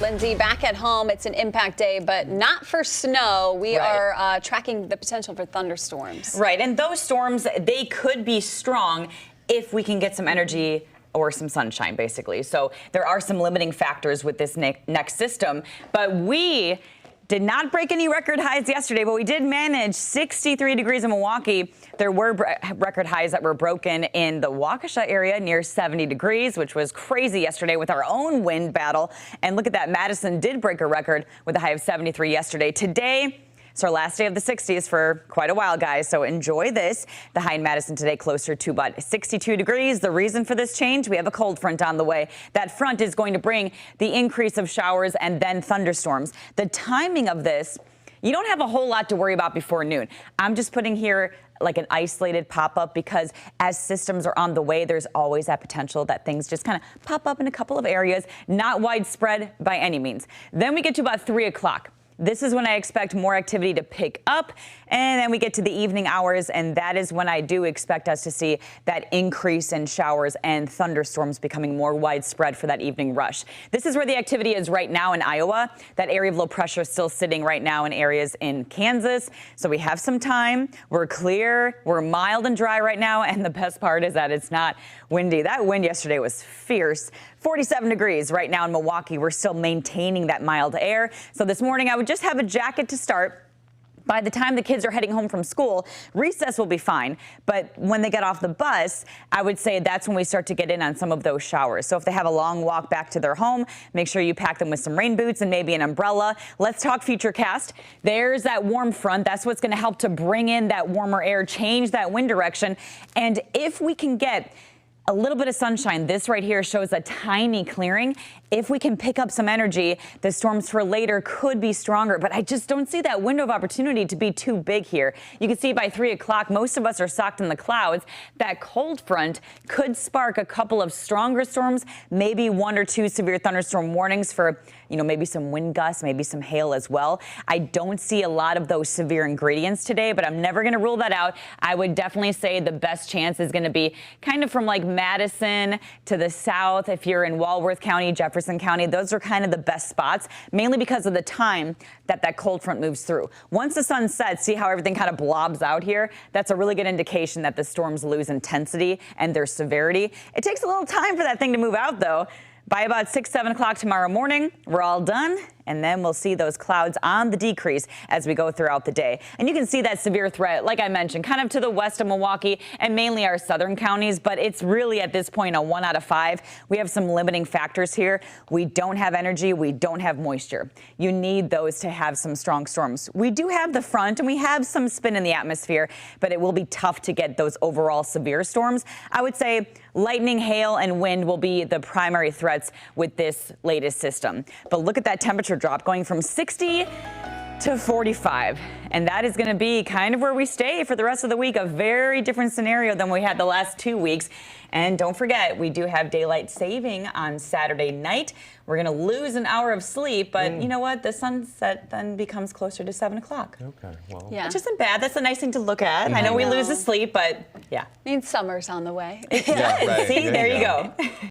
Lindsay, back at home, it's an impact day, but not for snow. We are tracking the potential for thunderstorms. Right, and those storms, they could be strong if we can get some energy or some sunshine, basically. So there are some limiting factors with this next system, but we did not break any record highs yesterday, but we did manage 63 degrees in Milwaukee. There were record highs that were broken in the Waukesha area near 70 degrees, which was crazy yesterday with our own wind battle. And look at that, Madison did break a record with a high of 73 yesterday. Today, it's our last day of the 60s for quite a while, guys, so enjoy this. The high in Madison today closer to about 62 degrees. The reason for this change, we have a cold front on the way. That front is going to bring the increase of showers and then thunderstorms. The timing of this, you don't have a whole lot to worry about before noon. I'm just putting here like an isolated pop-up because as systems are on the way, there's always that potential that things just kind of pop up in a couple of areas, not widespread by any means. Then we get to about 3 o'clock. This is when I expect more activity to pick up, and then we get to the evening hours, and that is when I do expect us to see that increase in showers and thunderstorms becoming more widespread for that evening rush. This is where the activity is right now in Iowa. That area of low pressure is still sitting right now in areas in Kansas, so we have some time. We're clear, we're mild and dry right now, and the best part is that it's not windy. That wind yesterday was fierce. 47 degrees right now in Milwaukee. We're still maintaining that mild air. So this morning I would just have a jacket to start. By the time the kids are heading home from school, recess will be fine. But when they get off the bus, I would say that's when we start to get in on some of those showers. So if they have a long walk back to their home, make sure you pack them with some rain boots and maybe an umbrella. Let's talk Futurecast. There's that warm front. That's what's going to help to bring in that warmer air, change that wind direction. And if we can get a little bit of sunshine, this right here shows a tiny clearing. If we can pick up some energy, the storms for later could be stronger, but I just don't see that window of opportunity to be too big here. You can see by 3 o'clock, most of us are socked in the clouds. That cold front could spark a couple of stronger storms, maybe 1 or 2 severe thunderstorm warnings for, maybe some wind gusts, maybe some hail as well. I don't see a lot of those severe ingredients today, but I'm never going to rule that out. I would definitely say the best chance is going to be kind of from like Madison to the south. If you're in Walworth County, Jefferson County, those are kind of the best spots, mainly because of the time that cold front moves through. Once the sun sets, see how everything kind of blobs out here? That's a really good indication that the storms lose intensity and their severity. It takes a little time for that thing to move out, though. By about 6, 7 o'clock tomorrow morning, we're all done, and then we'll see those clouds on the decrease as we go throughout the day. And you can see that severe threat, like I mentioned, kind of to the west of Milwaukee and mainly our southern counties, but it's really at this point a 1 out of 5. We have some limiting factors here. We don't have energy. We don't have moisture. You need those to have some strong storms. We do have the front, and we have some spin in the atmosphere, but it will be tough to get those overall severe storms. I would say lightning, hail, and wind will be the primary threats with this latest system. But look at that temperature drop going from 60 to 45. And that is going to be kind of where we stay for the rest of the week. A very different scenario than we had the last 2 weeks. And don't forget, we do have daylight saving on Saturday night. We're going to lose an hour of sleep, but you know what? The sunset then becomes closer to 7 o'clock. Okay, well. Yeah. Which isn't bad. That's a nice thing to look at. I know we lose the sleep, but yeah. Means summer's on the way. It does. right. See, there you go. go.